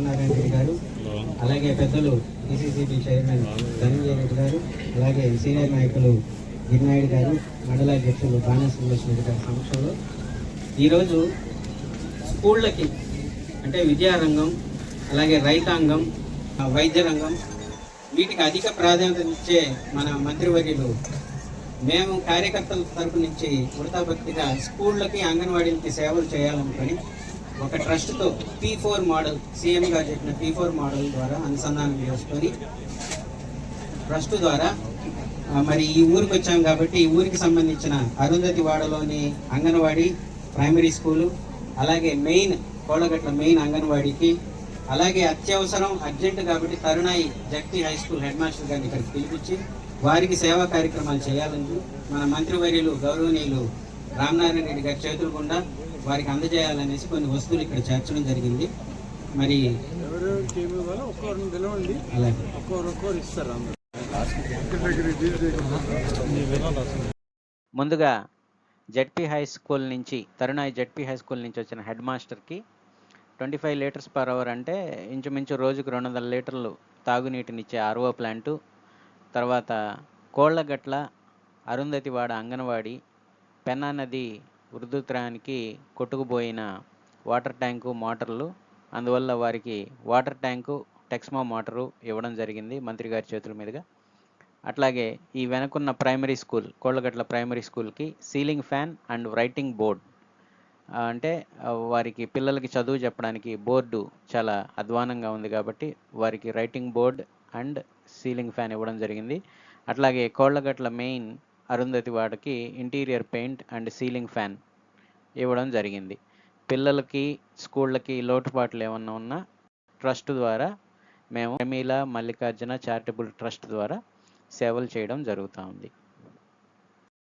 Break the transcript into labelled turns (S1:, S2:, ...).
S1: రామనారాయణ రెడ్డి గారు, అలాగే పెద్దలు పిసిసిబి చైర్మన్ ధనంజయ రెడ్డి గారు, అలాగే సీనియర్ నాయకులు గిరినాయుడు గారు, మండల అధ్యక్షులు బాణా శ్రీనివాస్ రెడ్డి గారి సమక్షంలో ఈరోజు స్కూళ్ళకి అంటే విద్యారంగం, అలాగే రైతాంగం, వైద్య రంగం వీటికి అధిక ప్రాధాన్యత ఇచ్చే మన మంత్రివర్యులు మేము కార్యకర్తల తరపు నుంచి వృతాభక్తిగా స్కూళ్ళకి అంగన్వాడీలకి సేవలు చేయాలనుకొని ఒక ట్రస్ట్తో P4 మోడల్, సీఎం గారు చెప్పిన P4 మోడల్ ద్వారా అనుసంధానం చేసుకొని ట్రస్ట్ ద్వారా మరి ఈ ఊరికి వచ్చాం కాబట్టి ఈ ఊరికి సంబంధించిన అరుంధతి వాడలోని అంగన్వాడీ ప్రైమరీ స్కూలు, అలాగే మెయిన్ కోళ్ళగట్ల మెయిన్ అంగన్వాడీకి, అలాగే అత్యవసరం అర్జెంట్ కాబట్టి Tarunai ZP high school headmaster గారిని ఇక్కడికి పిలిపించి వారికి సేవా కార్యక్రమాలు చేయాలని మన మంత్రివర్యులు గౌరవనీయులు రామనారాయణ రెడ్డి గారి చేతుల గుండా వారికి అందజేయాలనేసి కొన్ని వస్తువులు ఇక్కడ చేర్చడం జరిగింది. మరి
S2: ముందుగా జడ్పీ హై స్కూల్ నుంచి తరుణాయి జడ్పీ హై స్కూల్ నుంచి వచ్చిన హెడ్ మాస్టర్కి 25 లీటర్స్ పర్ అవర్ అంటే ఇంచుమించు రోజుకు 200 లీటర్లు తాగునీటినిచ్చే ఆర్ఓ ప్లాంటు, తర్వాత కోళ్ళగట్ల అరుంధతివాడ అంగన్వాడీ, పెన్నా నది వృద్ధుత్రానికి కొట్టుకుపోయిన వాటర్ ట్యాంకు మోటార్లు, అందువల్ల వారికి వాటర్ ట్యాంకు టెక్స్మో మోటారు ఇవ్వడం జరిగింది మంత్రి గారి చేతుల మీదుగా. అట్లాగే ఈ వెనకున్న ప్రైమరీ స్కూల్ కోళ్ళగట్ల ప్రైమరీ స్కూల్కి ceiling fan and writing board, అంటే వారికి పిల్లలకి చదువు చెప్పడానికి బోర్డు చాలా అధ్వానంగా ఉంది కాబట్టి వారికి writing board and ceiling fan ఇవ్వడం జరిగింది. అట్లాగే కోళ్ళగట్ల మెయిన్ అరుంధతి వాడకి interior paint and ceiling fan ఇవ్వడం జరిగింది. పిల్లలకి స్కూళ్ళకి లోటుపాట్లు ఏమన్నా ఉన్నా ట్రస్ట్ ద్వారా మేము ప్రమీల మల్లికార్జున చారిటబుల్ ట్రస్ట్ ద్వారా సేవలు చేయడం జరుగుతూ ఉంది.